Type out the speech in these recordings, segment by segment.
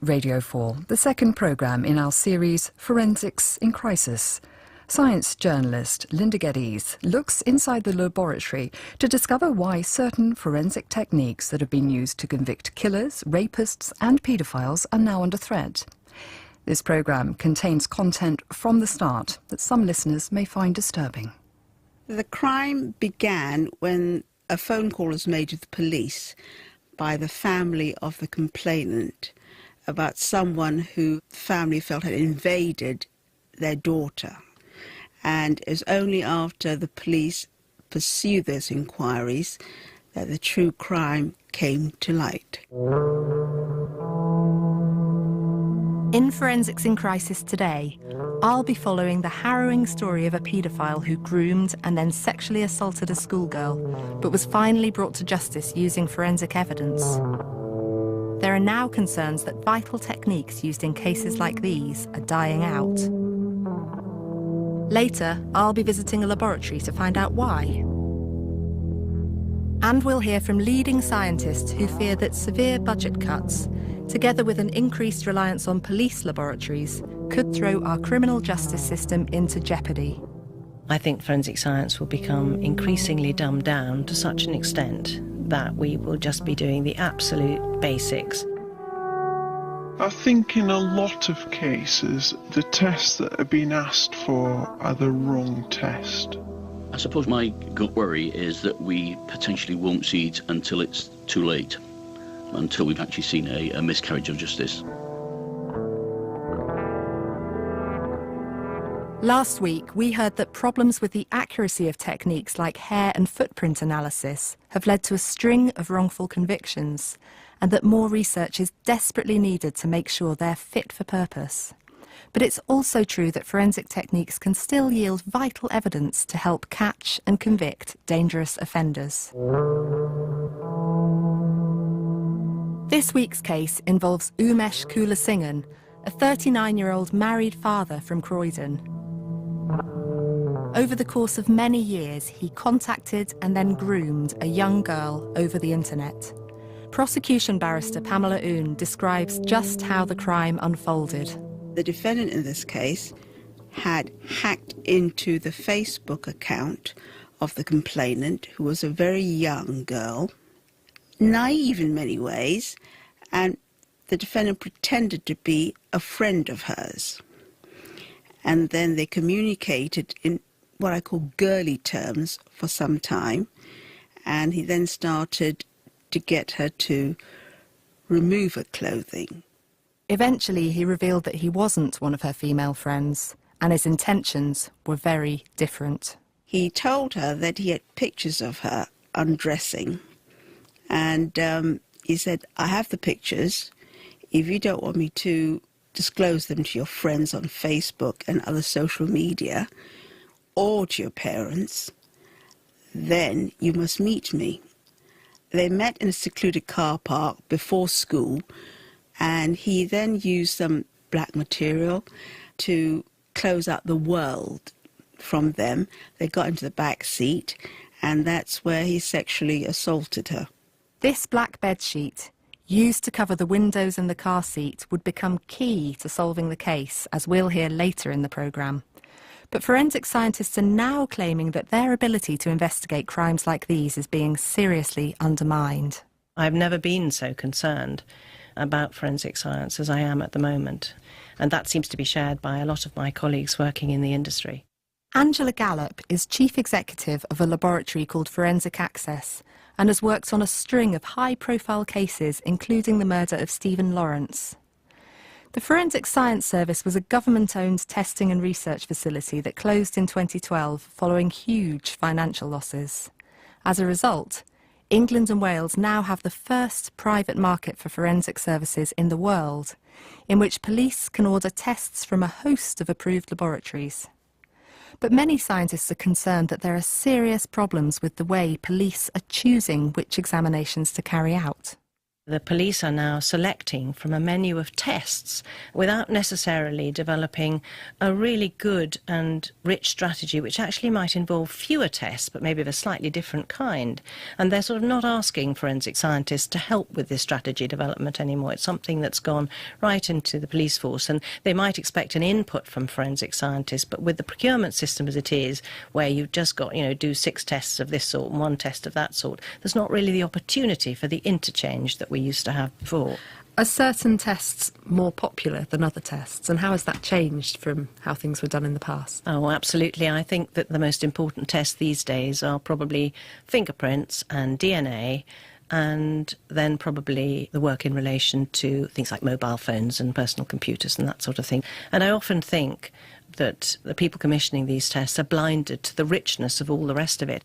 Radio 4, the second programme in our series Forensics in Crisis. Science journalist Linda Geddes looks inside the laboratory to discover why certain forensic techniques that have been used to convict killers, rapists and paedophiles are now under threat. This programme contains content from the start that some listeners may find disturbing. The crime began when a phone call was made to the police by the family of the complainant about someone who the family felt had invaded their daughter. And it was only after the police pursued those inquiries that the true crime came to light. In Forensics in Crisis today, I'll be following the harrowing story of a paedophile who groomed and then sexually assaulted a schoolgirl, but was finally brought to justice using forensic evidence. There are now concerns that vital techniques used in cases like these are dying out. Later, I'll be visiting a laboratory to find out why. And we'll hear from leading scientists who fear that severe budget cuts, together with an increased reliance on police laboratories, could throw our criminal justice system into jeopardy. I think forensic science will become increasingly dumbed down to such an extent that we will just be doing the absolute basics. I think in a lot of cases, the tests that are being asked for are the wrong test. I suppose my gut worry is that we potentially won't see it until it's too late, until we've actually seen a miscarriage of justice. Last week, we heard that problems with the accuracy of techniques like hair and footprint analysis have led to a string of wrongful convictions, and that more research is desperately needed to make sure they're fit for purpose. But it's also true that forensic techniques can still yield vital evidence to help catch and convict dangerous offenders. This week's case involves Umesh Kulasingan, a 39-year-old married father from Croydon. Over the course of many years, he contacted and then groomed a young girl over the internet. Prosecution barrister Pamela Oon describes just how the crime unfolded. The defendant in this case had hacked into the Facebook account of the complainant, who was a very young girl, naive in many ways, and the defendant pretended to be a friend of hers. And then they communicated in what I call girly terms for some time, and he then started to get her to remove her clothing. Eventually, he revealed that he wasn't one of her female friends, and his intentions were very different. He told her that he had pictures of her undressing, and he said, I have the pictures. If you don't want me to disclose them to your friends on Facebook and other social media, or to your parents, then you must meet me. They met in a secluded car park before school, and he then used some black material to close out the world from them. They got into the back seat, and that's where he sexually assaulted her. This black bedsheet, used to cover the windows in the car seat, would become key to solving the case, as we'll hear later in the programme. But forensic scientists are now claiming that their ability to investigate crimes like these is being seriously undermined. I've never been so concerned about forensic science as I am at the moment, and that seems to be shared by a lot of my colleagues working in the industry. Angela Gallop is chief executive of a laboratory called Forensic Access and has worked on a string of high-profile cases, including the murder of Stephen Lawrence. The Forensic Science Service was a government-owned testing and research facility that closed in 2012 following huge financial losses. As a result, England and Wales now have the first private market for forensic services in the world, in which police can order tests from a host of approved laboratories. But many scientists are concerned that there are serious problems with the way police are choosing which examinations to carry out. The police are now selecting from a menu of tests without necessarily developing a really good and rich strategy which actually might involve fewer tests but maybe of a slightly different kind. And they're sort of not asking forensic scientists to help with this strategy development anymore. It's something that's gone right into the police force, and they might expect an input from forensic scientists, but with the procurement system as it is, where you've just got, do 6 tests of this sort and 1 test of that sort, there's not really the opportunity for the interchange that we used to have before. Are certain tests more popular than other tests, and how has that changed from how things were done in the past? Oh, absolutely. I think that the most important tests these days are probably fingerprints and DNA, and then probably the work in relation to things like mobile phones and personal computers and that sort of thing. And I often think that the people commissioning these tests are blinded to the richness of all the rest of it.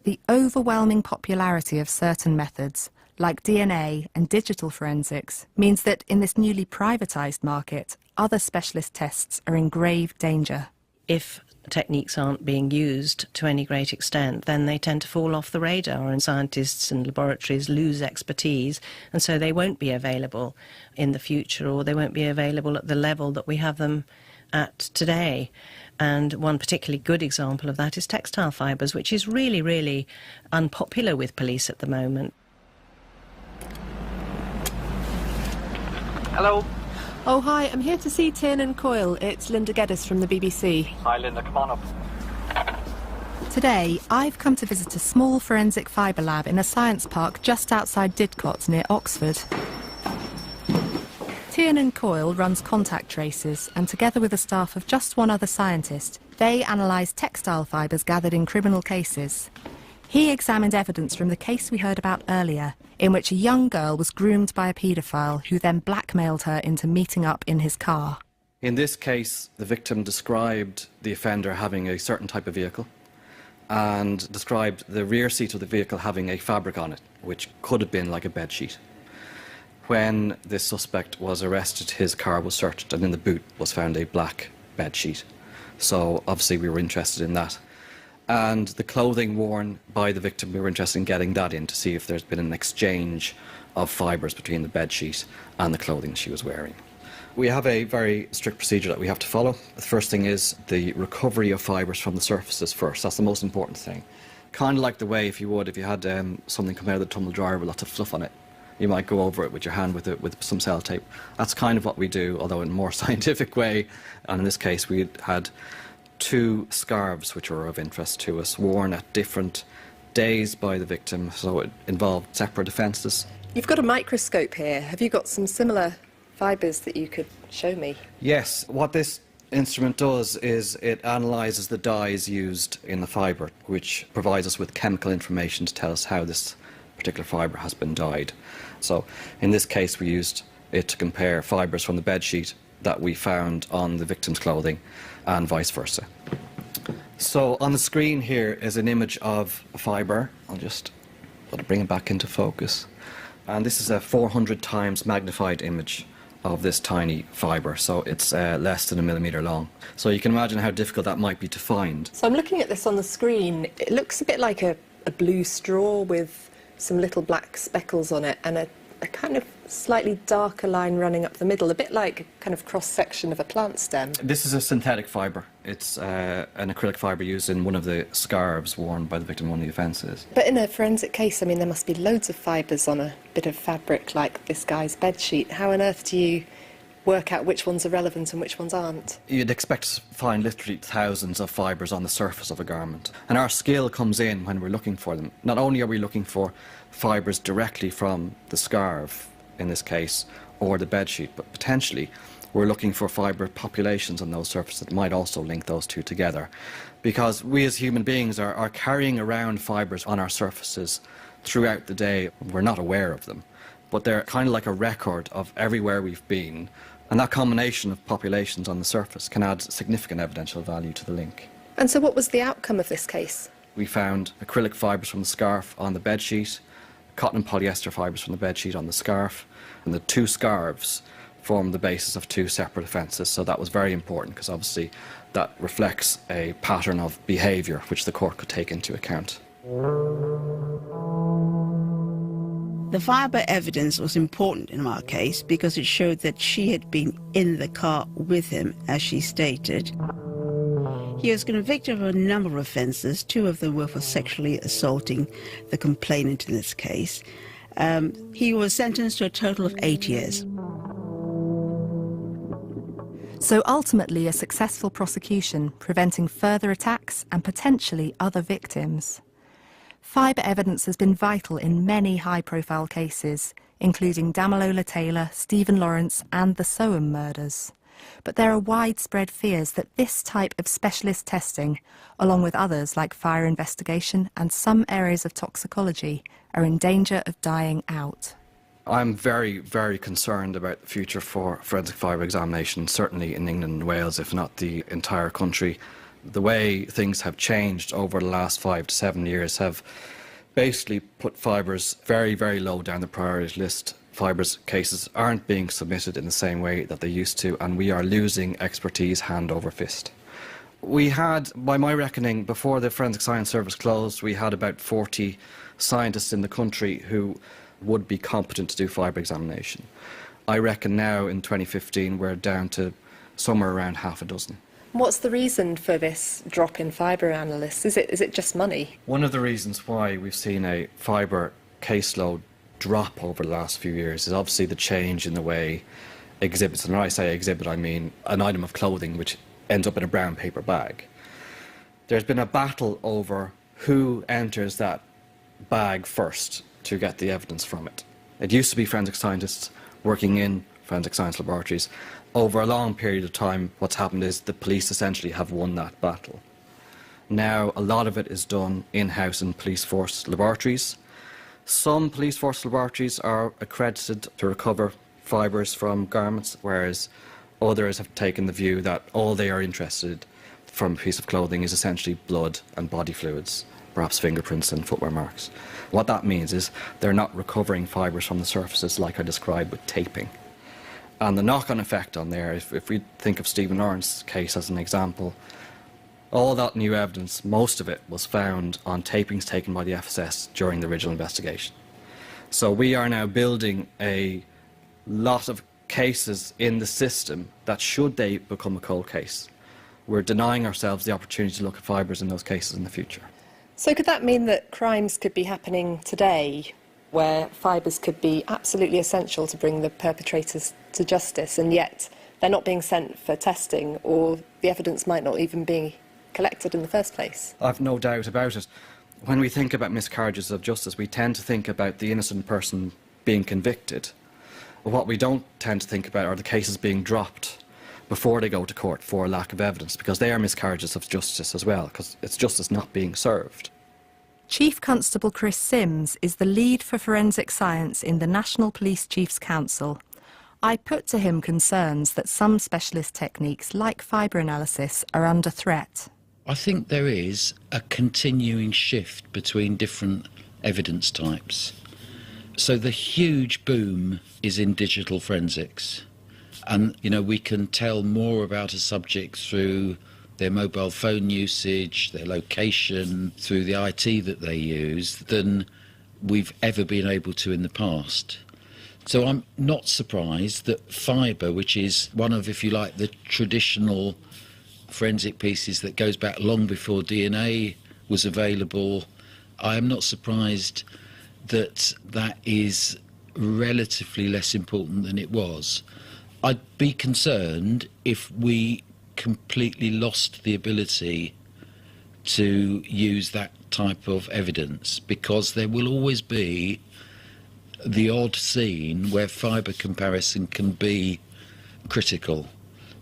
The overwhelming popularity of certain methods, like DNA and digital forensics, means that in this newly privatised market, other specialist tests are in grave danger. If techniques aren't being used to any great extent, then they tend to fall off the radar, and scientists and laboratories lose expertise, and so they won't be available in the future, or they won't be available at the level that we have them at today. And one particularly good example of that is textile fibres, which is really, really unpopular with police at the moment. Hello. Oh, hi, I'm here to see Tiernan Coyle. It's Linda Geddes from the BBC. Hi, Linda, come on up. Today, I've come to visit a small forensic fibre lab in a science park just outside Didcot near Oxford. Tiernan Coyle runs contact traces, and together with a staff of just one other scientist, they analyse textile fibres gathered in criminal cases. He examined evidence from the case we heard about earlier, in which a young girl was groomed by a paedophile who then blackmailed her into meeting up in his car. In this case, the victim described the offender having a certain type of vehicle and described the rear seat of the vehicle having a fabric on it, which could have been like a bedsheet. When this suspect was arrested, his car was searched, and in the boot was found a black bedsheet. So obviously we were interested in that. And the clothing worn by the victim, we were interested in getting that in to see if there's been an exchange of fibres between the bedsheet and the clothing she was wearing. We have a very strict procedure that we have to follow. The first thing is the recovery of fibres from the surfaces first. That's the most important thing. Kind of like the way if you had something come out of the tumble dryer with lots of fluff on it. You might go over it with your hand with some sellotape. That's kind of what we do, although in a more scientific way. And in this case, we had 2 scarves which were of interest to us, worn at different days by the victim, so it involved separate offences. You've got a microscope here. Have you got some similar fibres that you could show me? Yes, what this instrument does is it analyses the dyes used in the fibre, which provides us with chemical information to tell us how this particular fibre has been dyed. So in this case we used it to compare fibres from the bedsheet that we found on the victim's clothing and vice versa. So on the screen here is an image of a fibre. I'll just bring it back into focus. And this is a 400 times magnified image of this tiny fibre, so it's less than 1 millimetre long. So you can imagine how difficult that might be to find. So I'm looking at this on the screen. It looks a bit like a blue straw with some little black speckles on it and a kind of slightly darker line running up the middle, a bit like a kind of cross-section of a plant stem. This is a synthetic fibre. It's an acrylic fibre used in one of the scarves worn by the victim in one of the offences. But in a forensic case, I mean, there must be loads of fibres on a bit of fabric like this guy's bedsheet. How on earth do you work out which ones are relevant and which ones aren't? You'd expect to find literally thousands of fibres on the surface of a garment. And our skill comes in when we're looking for them. Not only are we looking for fibres directly from the scarf, in this case, or the bedsheet, but potentially we're looking for fibre populations on those surfaces that might also link those two together. Because we as human beings are carrying around fibres on our surfaces throughout the day. We're not aware of them, but they're kind of like a record of everywhere we've been. And that combination of populations on the surface can add significant evidential value to the link. And so what was the outcome of this case? We found acrylic fibres from the scarf on the bedsheet, cotton and polyester fibres from the bedsheet on the scarf, and the 2 scarves formed the basis of 2 separate offences. So that was very important because obviously that reflects a pattern of behaviour which the court could take into account. The fibre evidence was important in our case because it showed that she had been in the car with him, as she stated. He was convicted of a number of offences. 2 of them were for sexually assaulting the complainant in this case. He was sentenced to a total of 8 years. So ultimately a successful prosecution, preventing further attacks and potentially other victims. Fibre evidence has been vital in many high-profile cases, including Damilola Taylor, Stephen Lawrence and the Soham murders. But there are widespread fears that this type of specialist testing, along with others like fire investigation and some areas of toxicology, are in danger of dying out. I'm very, very concerned about the future for forensic fibre examination, certainly in England and Wales, if not the entire country. The way things have changed over the last 5 to 7 years have basically put fibres very, very low down the priority list. Fibres cases aren't being submitted in the same way that they used to, and we are losing expertise hand over fist. We had, by my reckoning, before the Forensic Science Service closed, we had about 40 scientists in the country who would be competent to do fibre examination. I reckon now in 2015 we're down to somewhere around half a dozen. What's the reason for this drop in fibre analysts? Is it just money? One of the reasons why we've seen a fibre caseload drop over the last few years is obviously the change in the way exhibits, and when I say exhibit I mean an item of clothing which ends up in a brown paper bag. There's been a battle over who enters that bag first to get the evidence from it. It used to be forensic scientists working in forensic science laboratories. Over a long period of time, what's happened is the police essentially have won that battle. Now, a lot of it is done in-house in police force laboratories. Some police force laboratories are accredited to recover fibres from garments, whereas others have taken the view that all they are interested from a piece of clothing is essentially blood and body fluids, perhaps fingerprints and footwear marks. What that means is they're not recovering fibres from the surfaces like I described with taping. And the knock-on effect on there, if we think of Stephen Lawrence's case as an example, all that new evidence, most of it, was found on tapings taken by the FSS during the original investigation. So we are now building a lot of cases in the system that, should they become a cold case, we're denying ourselves the opportunity to look at fibres in those cases in the future. So could that mean that crimes could be happening today where fibres could be absolutely essential to bring the perpetrators to justice, and yet they're not being sent for testing, or the evidence might not even be collected in the first place? I've no doubt about it. When we think about miscarriages of justice, we tend to think about the innocent person being convicted. What we don't tend to think about are the cases being dropped before they go to court for lack of evidence, because they are miscarriages of justice as well, because it's justice not being served. Chief Constable Chris Sims is the lead for forensic science in the National Police Chiefs Council. I put to him concerns that some specialist techniques, like fibre analysis, are under threat. I think there is a continuing shift between different evidence types. So the huge boom is in digital forensics. And, we can tell more about a subject through their mobile phone usage, their location, through the IT that they use, than we've ever been able to in the past. So I'm not surprised that fibre, which is one of, if you like, the traditional forensic pieces that goes back long before DNA was available, I am not surprised that that is relatively less important than it was. I'd be concerned if we completely lost the ability to use that type of evidence, because there will always be the odd scene where fibre comparison can be critical.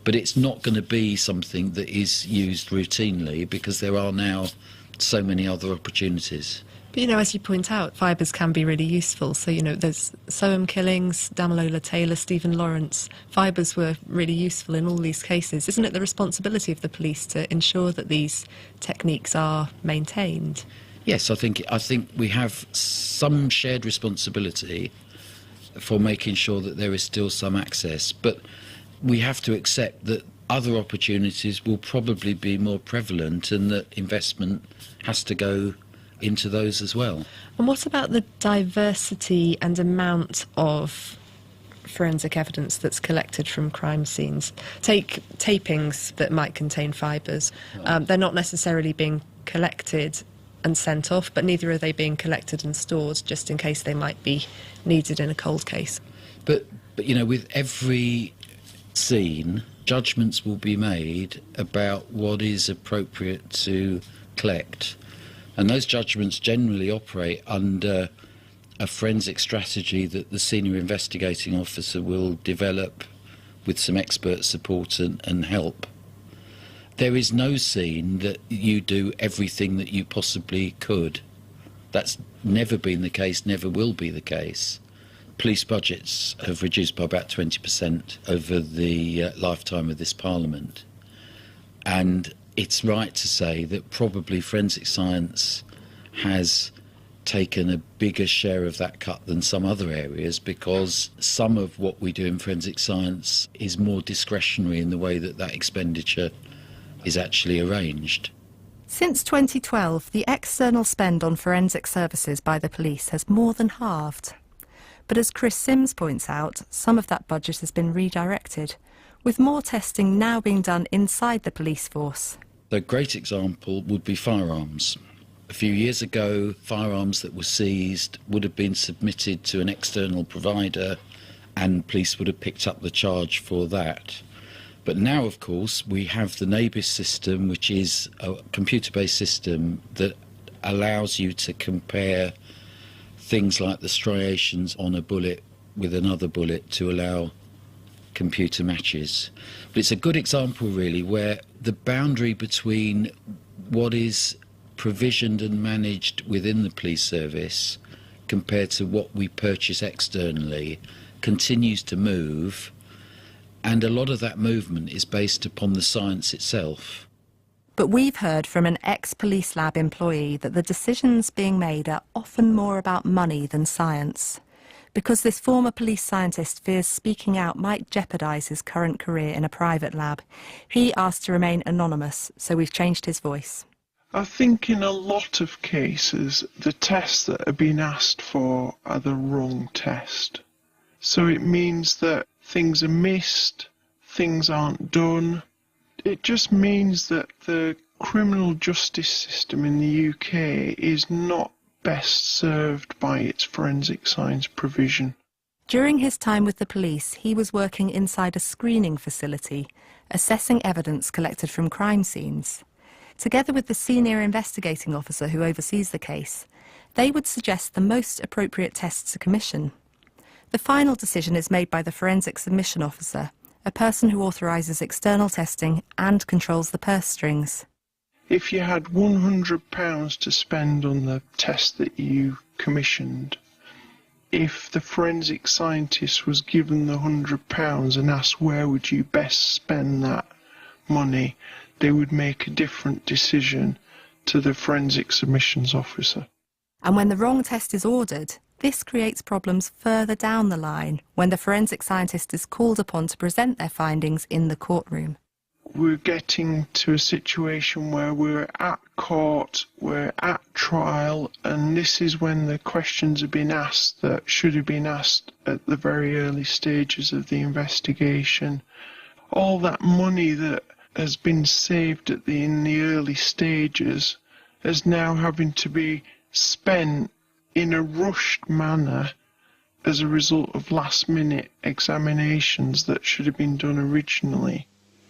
But it's not going to be something that is used routinely, because there are now so many other opportunities. But, as you point out, fibres can be really useful. So, there's Soham killings, Damilola Taylor, Stephen Lawrence. Fibres were really useful in all these cases. Isn't it the responsibility of the police to ensure that these techniques are maintained? Yes, I think we have some shared responsibility for making sure that there is still some access. But we have to accept that other opportunities will probably be more prevalent, and that investment has to go into those as well. And what about the diversity and amount of forensic evidence that's collected from crime scenes? Take tapings that might contain fibres. They're not necessarily being collected and sent off, but neither are they being collected and stored just in case they might be needed in a cold case. But you know, with every scene, judgments will be made about what is appropriate to collect. And those judgments generally operate under a forensic strategy that the senior investigating officer will develop with some expert support and help. There is no scene that you do everything that you possibly could. That's never been the case, never will be the case. Police budgets have reduced by about 20% over the lifetime of this Parliament. And it's right to say that probably forensic science has taken a bigger share of that cut than some other areas, because some of what we do in forensic science is more discretionary in the way that that expenditure is actually arranged. Since 2012, the external spend on forensic services by the police has more than halved. But as Chris Sims points out, some of that budget has been redirected, with more testing now being done inside the police force. A great example would be firearms. A few years ago, firearms that were seized would have been submitted to an external provider and police would have picked up the charge for that. But now, of course, we have the NABIS system, which is a computer-based system that allows you to compare things like the striations on a bullet with another bullet to allow computer matches. But it's a good example, really, where the boundary between what is provisioned and managed within the police service compared to what we purchase externally continues to move. And a lot of that movement is based upon the science itself. But we've heard from an ex-police lab employee that the decisions being made are often more about money than science. Because this former police scientist fears speaking out might jeopardise his current career in a private lab, he asked to remain anonymous, so we've changed his voice. I think in a lot of cases, the tests that are being asked for are the wrong test. So it means that things are missed, things aren't done. It just means that the criminal justice system in the UK is not best served by its forensic science provision. During his time with the police, he was working inside a screening facility, assessing evidence collected from crime scenes. Together with the senior investigating officer who oversees the case, they would suggest the most appropriate tests to commission. The final decision is made by the forensic submission officer, a person who authorises external testing and controls the purse strings. If you had £100 to spend on the test that you commissioned, if the forensic scientist was given the £100 and asked where would you best spend that money, they would make a different decision to the forensic submissions officer. And when the wrong test is ordered, this creates problems further down the line when the forensic scientist is called upon to present their findings in the courtroom. We're getting to a situation where we're at court, we're at trial, and this is when the questions are being asked that should have been asked at the very early stages of the investigation. All that money that has been saved in the early stages is now having to be spent in a rushed manner as a result of last-minute examinations that should have been done originally.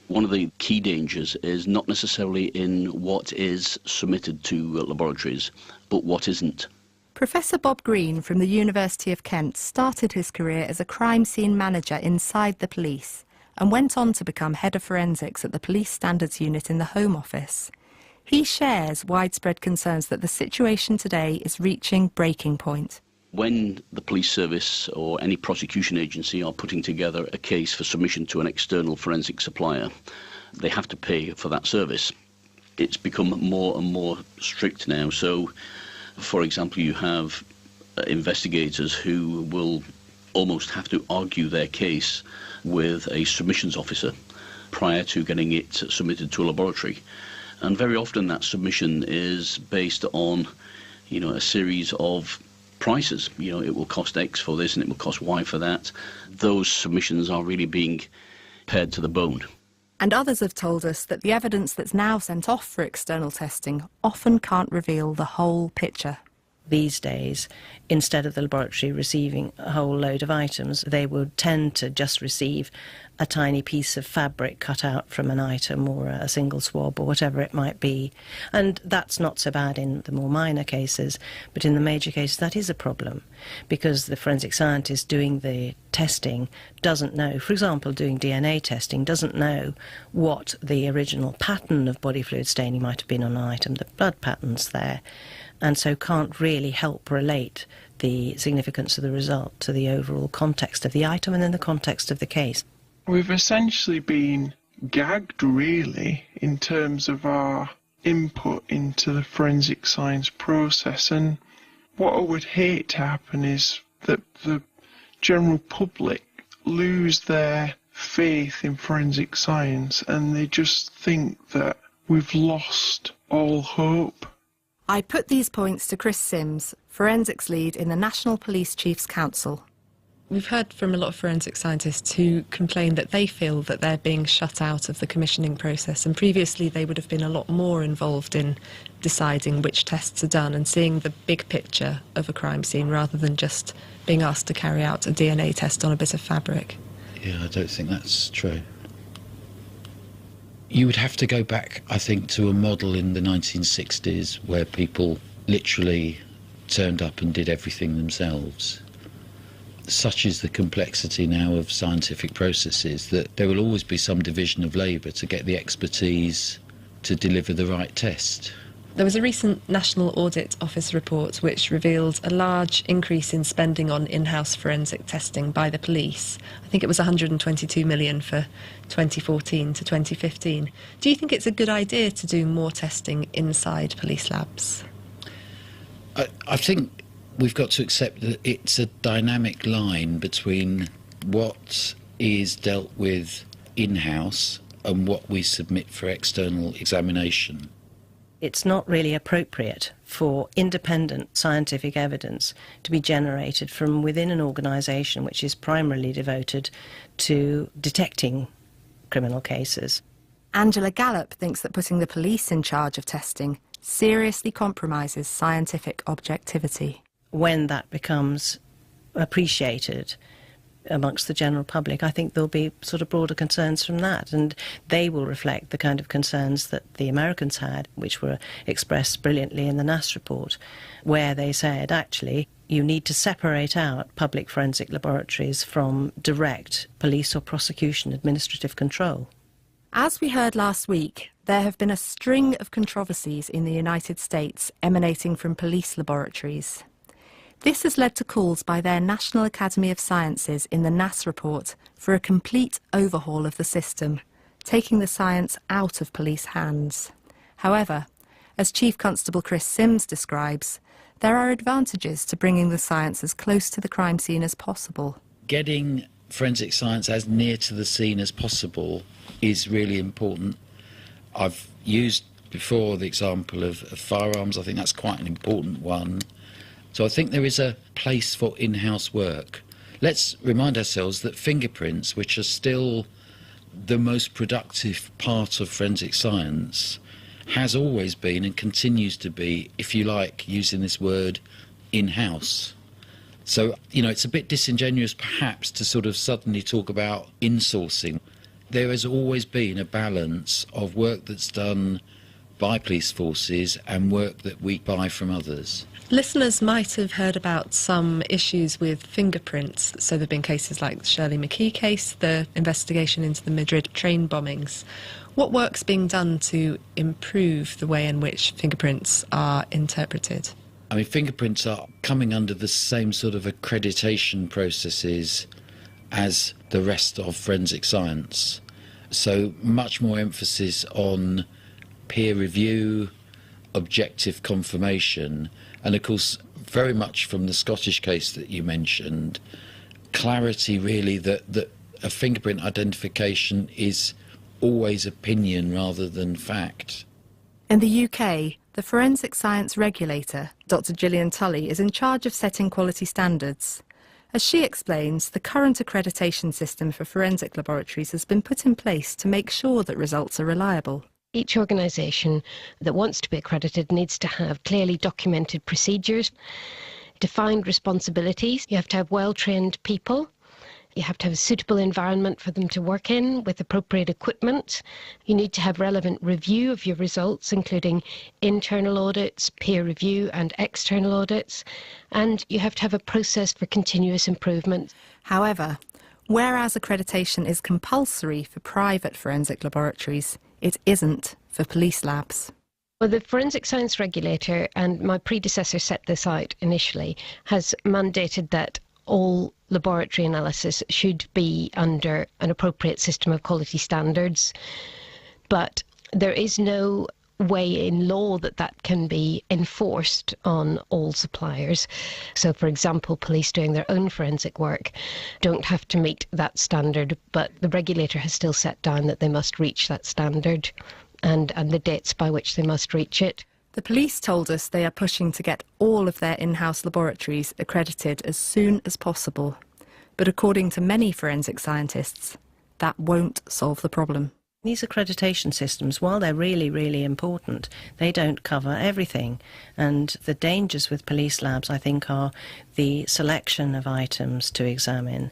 One of the key dangers is not necessarily in what is submitted to laboratories, but what isn't. Professor Bob Green from the University of Kent started his career as a crime scene manager inside the police and went on to become head of forensics at the Police Standards Unit in the Home Office. He shares widespread concerns that the situation today is reaching breaking point. When the police service or any prosecution agency are putting together a case for submission to an external forensic supplier, they have to pay for that service. It's become more and more strict now. So, for example, you have investigators who will almost have to argue their case with a submissions officer prior to getting it submitted to a laboratory. And very often that submission is based on, a series of prices. It will cost X for this and it will cost Y for that. Those submissions are really being pared to the bone. And others have told us that the evidence that's now sent off for external testing often can't reveal the whole picture. These days, instead of the laboratory receiving a whole load of items, they would tend to just receive a tiny piece of fabric cut out from an item or a single swab or whatever it might be. And that's not so bad in the more minor cases, but in the major cases that is a problem, because the forensic scientist doing the testing doesn't know, for example, doing DNA testing, doesn't know what the original pattern of body fluid staining might have been on an item, the blood patterns there, and so can't really help relate the significance of the result to the overall context of the item and then the context of the case. We've essentially been gagged, really, in terms of our input into the forensic science process, and what I would hate to happen is that the general public lose their faith in forensic science and they just think that we've lost all hope. I put these points to Chris Sims, forensics lead in the National Police Chiefs Council. We've heard from a lot of forensic scientists who complain that they feel that they're being shut out of the commissioning process, and previously they would have been a lot more involved in deciding which tests are done and seeing the big picture of a crime scene rather than just being asked to carry out a DNA test on a bit of fabric. Yeah, I don't think that's true. You would have to go back, I think, to a model in the 1960s where people literally turned up and did everything themselves. Such is the complexity now of scientific processes that there will always be some division of labour to get the expertise to deliver the right test. There was a recent National Audit Office report which revealed a large increase in spending on in-house forensic testing by the police. I think it was 122 million for 2014 to 2015. Do you think it's a good idea to do more testing inside police labs? I think we've got to accept that it's a dynamic line between what is dealt with in-house and what we submit for external examination. It's not really appropriate for independent scientific evidence to be generated from within an organisation which is primarily devoted to detecting criminal cases. Angela Gallop thinks that putting the police in charge of testing seriously compromises scientific objectivity. When that becomes appreciated amongst the general public, I think there'll be sort of broader concerns from that, and they will reflect the kind of concerns that the Americans had, which were expressed brilliantly in the NAS report, where they said, actually, you need to separate out public forensic laboratories from direct police or prosecution administrative control. As we heard last week, there have been a string of controversies in the United States emanating from police laboratories. This has led to calls by their National Academy of Sciences in the NAS report for a complete overhaul of the system, taking the science out of police hands. However, as Chief Constable Chris Sims describes, there are advantages to bringing the science as close to the crime scene as possible. Getting forensic science as near to the scene as possible is really important. I've used before the example of firearms. I think that's quite an important one. So I think there is a place for in-house work. Let's remind ourselves that fingerprints, which are still the most productive part of forensic science, has always been and continues to be, if you like, using this word, in-house. So, it's a bit disingenuous perhaps to sort of suddenly talk about insourcing. There has always been a balance of work that's done by police forces and work that we buy from others. Listeners might have heard about some issues with fingerprints. So there have been cases like the Shirley McKee case, the investigation into the Madrid train bombings. What work's being done to improve the way in which fingerprints are interpreted? I mean, fingerprints are coming under the same sort of accreditation processes as the rest of forensic science. So much more emphasis on peer review, objective confirmation, and of course, very much from the Scottish case that you mentioned, clarity really that a fingerprint identification is always opinion rather than fact. In the UK, The forensic science regulator, Dr. Gillian Tully, is in charge of setting quality standards. As she explains, the current accreditation system for forensic laboratories has been put in place to make sure that results are reliable. Each organisation that wants to be accredited needs to have clearly documented procedures, defined responsibilities. You have to have well-trained people. You have to have a suitable environment for them to work in with appropriate equipment. You need to have relevant review of your results, including internal audits, peer review and external audits. And you have to have a process for continuous improvement. However, whereas accreditation is compulsory for private forensic laboratories, it isn't for police labs. Well, the Forensic Science Regulator, and my predecessor set this out initially, has mandated that all laboratory analysis should be under an appropriate system of quality standards. But there is no way in law that that can be enforced on all suppliers. So, for example, police doing their own forensic work don't have to meet that standard, but the regulator has still set down that they must reach that standard and the dates by which they must reach it. The police told us they are pushing to get all of their in-house laboratories accredited as soon as possible. But according to many forensic scientists, that won't solve the problem. These accreditation systems, while they're really, really important, they don't cover everything. And the dangers with police labs, I think, are the selection of items to examine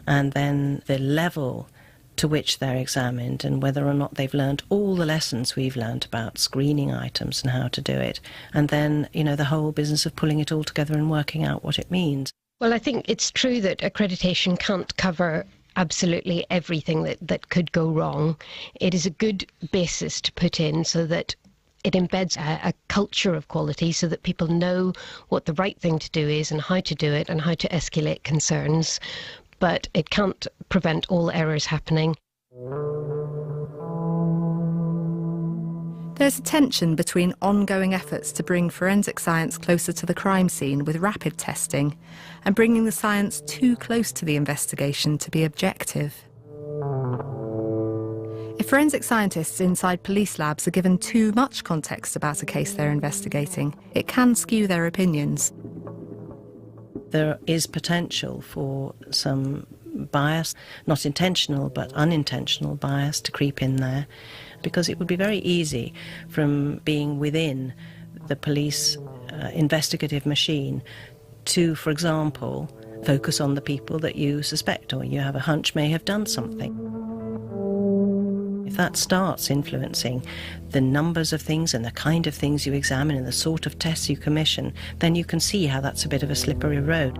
and then the level to which they're examined and whether or not they've learned all the lessons we've learned about screening items and how to do it. And then, the whole business of pulling it all together and working out what it means. Well, I think it's true that accreditation can't cover absolutely everything that could go wrong. It is a good basis to put in so that it embeds a culture of quality so that people know what the right thing to do is and how to do it and how to escalate concerns. But it can't prevent all errors happening. There's a tension between ongoing efforts to bring forensic science closer to the crime scene with rapid testing and bringing the science too close to the investigation to be objective. If forensic scientists inside police labs are given too much context about a case they're investigating, it can skew their opinions. There is potential for some bias, not intentional but unintentional bias, to creep in there, because it would be very easy from being within the police investigative machine to, for example, focus on the people that you suspect or you have a hunch may have done something. If that starts influencing the numbers of things and the kind of things you examine and the sort of tests you commission, then you can see how that's a bit of a slippery road.